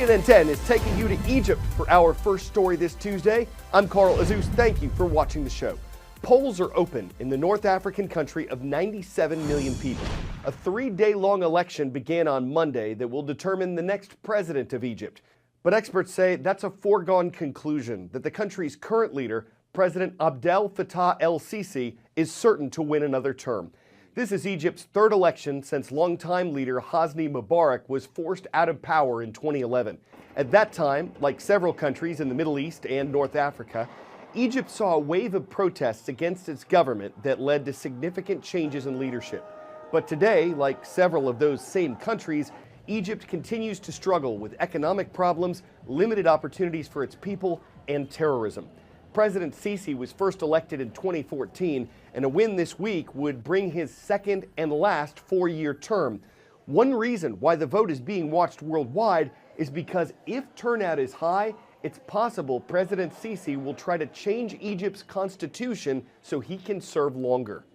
CNN 10 is taking you to Egypt for our first story this Tuesday. I'm Cral. Azuz. Thank you for watching the show. Polls are open in the North African country of 97 million people. A 3-day-long election began on Monday that will determine the next president of Egypt. But experts say that's a foregone conclusion, that the country's current leader, President Abdel Fattah el-Sisi, is certain to win another term. This is Egypt's third election since longtime leader Hosni Mubarak was forced out of power in 2011. At that time, like several countries in the Middle East and North Africa, Egypt saw a wave of protests against its government that led to significant changes in leadership. But today, like several of those same countries, Egypt continues to struggle with economic problems, limited opportunities for its people, and terrorism. President Sisi was first elected in 2014, and a win this week would bring his second and last 4-year term. One reason why the vote is being watched worldwide is because if turnout is high, it's possible President Sisi will try to change Egypt's constitution so he can serve longer.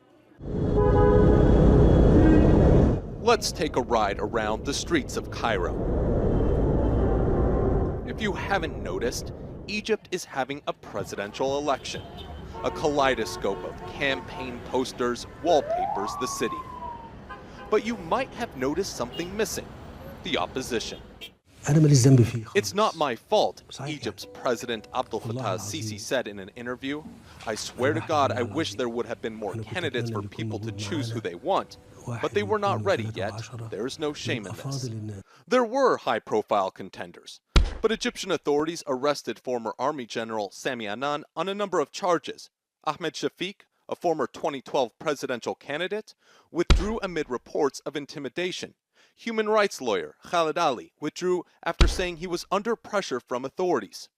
Let's take a ride around the streets of Cairo. If you haven't noticed, Egypt is having a presidential election. A kaleidoscope of campaign posters wallpapers the city. But you might have noticed something missing: the opposition. It's not my fault, Egypt's President Abdel Fattah el-Sisi said in an interview. I swear to God, I wish there would have been more candidates for people to choose who they want, but they were not ready yet. There is no shame in this. There were high-profile contenders, but Egyptian authorities arrested former Army General Sami Anan on a number of charges. Ahmed Shafiq, a former 2012 presidential candidate, withdrew amid reports of intimidation. Human rights lawyer Khaled Ali withdrew after saying he was under pressure from authorities.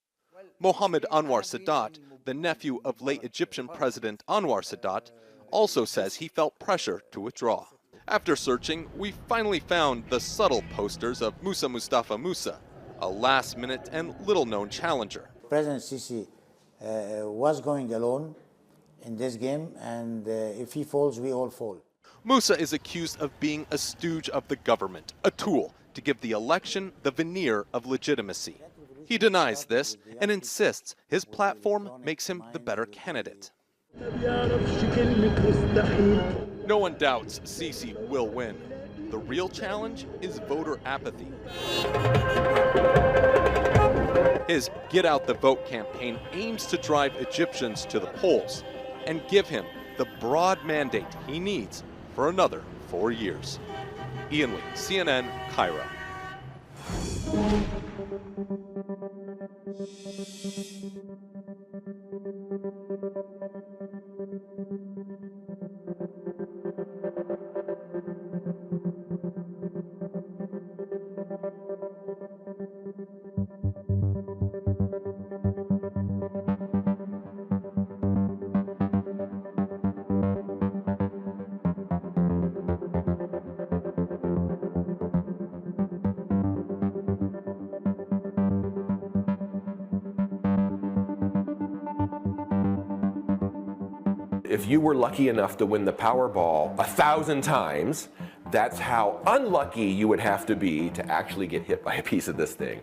Mohammed Anwar Sadat, the nephew of late Egyptian President Anwar Sadat, also says he felt pressure to withdraw. After searching, we finally found the subtle posters of Musa Mustafa Musa, a last-minute and little-known challenger. President Sisi was going alone in this game, and if he falls, we all fall. Musa is accused of being a stooge of the government, a tool to give the election the veneer of legitimacy. He denies this and insists his platform makes him the better candidate. No one doubts Sisi will win. The real challenge is voter apathy. His Get Out the Vote campaign aims to drive Egyptians to the polls and give him the broad mandate he needs for another 4 years. Ian Lee, CNN, Cairo. If you were lucky enough to win the Powerball 1,000 times, that's how unlucky you would have to be to actually get hit by a piece of this thing.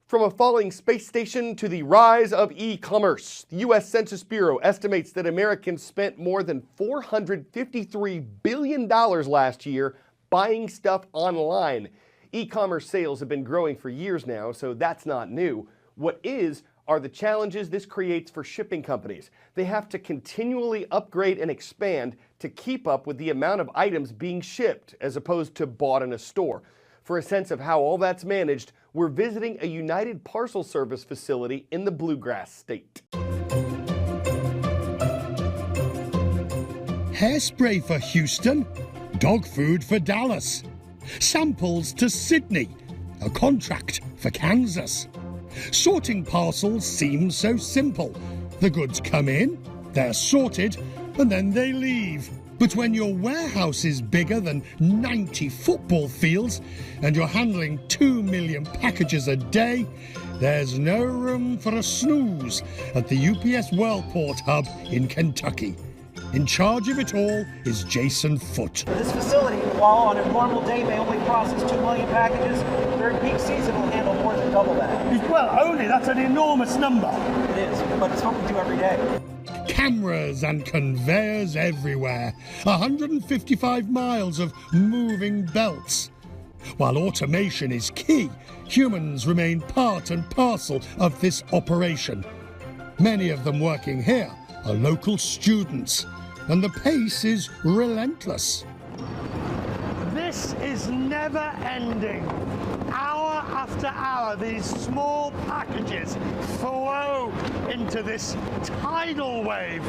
From a falling space station to the rise of e-commerce, the U.S. Census Bureau estimates that Americans spent more than $453 billion last year buying stuff online. E-commerce sales have been growing for years now, so that's not new. What is are the challenges this creates for shipping companies. They have to continually upgrade and expand to keep up with the amount of items being shipped as opposed to bought in a store. For a sense of how all that's managed, we're visiting a United Parcel Service facility in the Bluegrass State. Hairspray for Houston? dog food for Dallas. Samples to Sydney, a contract for Kansas. Sorting parcels seems so simple. The goods come in, they're sorted, and then they leave. But when your warehouse is bigger than 90 football fields and you're handling 2 million packages a day, there's no room for a snooze at the UPS Worldport hub in Kentucky. In charge of it all is Jason Foote. This facility, while on a normal day may only process 2 million packages, during peak season will handle more than double that. Well, only that's an enormous number. It is, but it's what we do every day. Cameras and conveyors everywhere. 155 miles of moving belts. While automation is key, humans remain part and parcel of this operation. Many of them working here are local students, and the pace is relentless. This is never ending. Hour after hour, these small packages flow into this tidal wave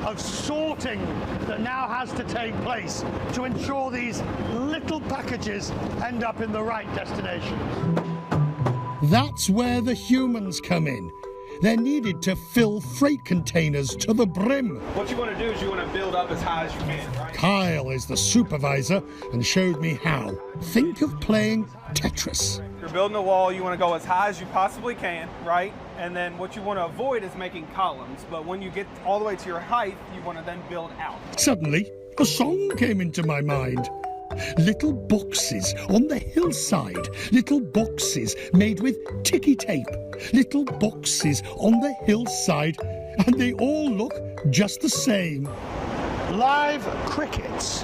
of sorting that now has to take place to ensure these little packages end up in the right destination. That's where the humans come in. They're needed to fill freight containers to the brim. What you want to do is you want to build up as high as you can, right? Kyle is the supervisor and showed me how. Think of playing Tetris. You're building a wall, you want to go as high as you possibly can, right? And then what you want to avoid is making columns. But when you get all the way to your height, you want to then build out. Suddenly, a song came into my mind. Little boxes on the hillside, little boxes made with ticky tape, little boxes on the hillside, and they all look just the same. Live crickets.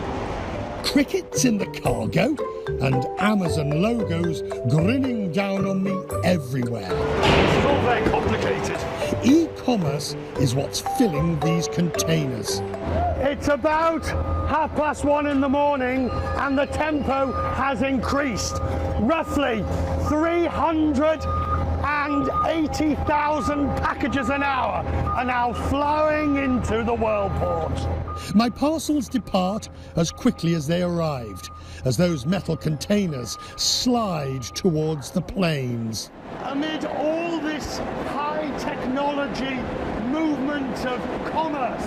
Crickets in the cargo, and Amazon logos grinning down on me everywhere. This is all very complicated. E-commerce is what's filling these containers. It's about 1:30 in the morning and the tempo has increased. Roughly 380,000 packages an hour are now flowing into the Worldport. My parcels depart as quickly as they arrived, as those metal containers slide towards the planes. Amid all this high technology movement of commerce,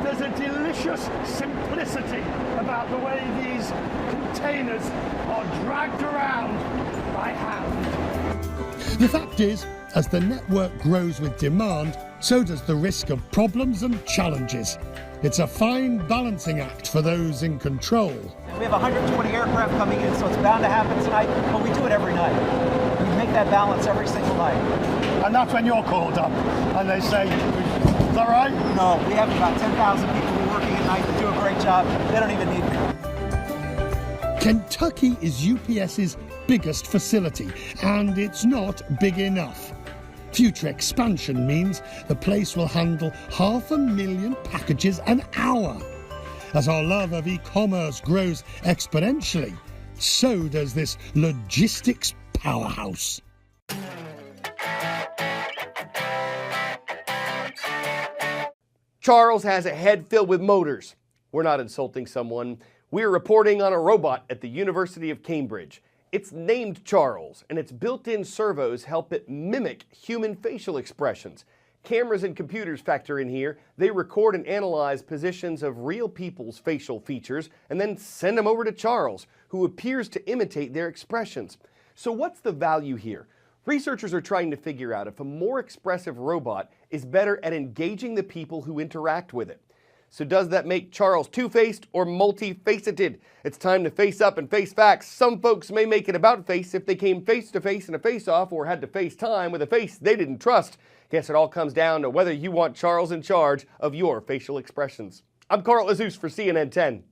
there's a delicious simplicity about the way these containers are dragged around by hand. The fact is, as the network grows with demand, so does the risk of problems and challenges. It's a fine balancing act for those in control. We have 120 aircraft coming in, so it's bound to happen tonight, but we do it every night. We make that balance every single night. And that's when you're called up and they say, is that right? No, we have about 10,000 people who are working at night that do a great job. They don't even need me. Kentucky is UPS's biggest facility, and it's not big enough. Future expansion means the place will handle 500,000 packages an hour. As our love of e-commerce grows exponentially, so does this logistics powerhouse. Charles has a head filled with motors. We're not insulting someone. We're reporting on a robot at the University of Cambridge. It's named Charles, and its built-in servos help it mimic human facial expressions. Cameras and computers factor in here. They record and analyze positions of real people's facial features and then send them over to Charles, who appears to imitate their expressions. So what's the value here? Researchers are trying to figure out if a more expressive robot is better at engaging the people who interact with it. So does that make Charles two-faced or multi-faceted? It's time to face up and face facts. Some folks may make it about face if they came face-to-face in a face-off or had to face time with a face they didn't trust. Guess it all comes down to whether you want Charles in charge of your facial expressions. I'm Carl Azuz for CNN 10.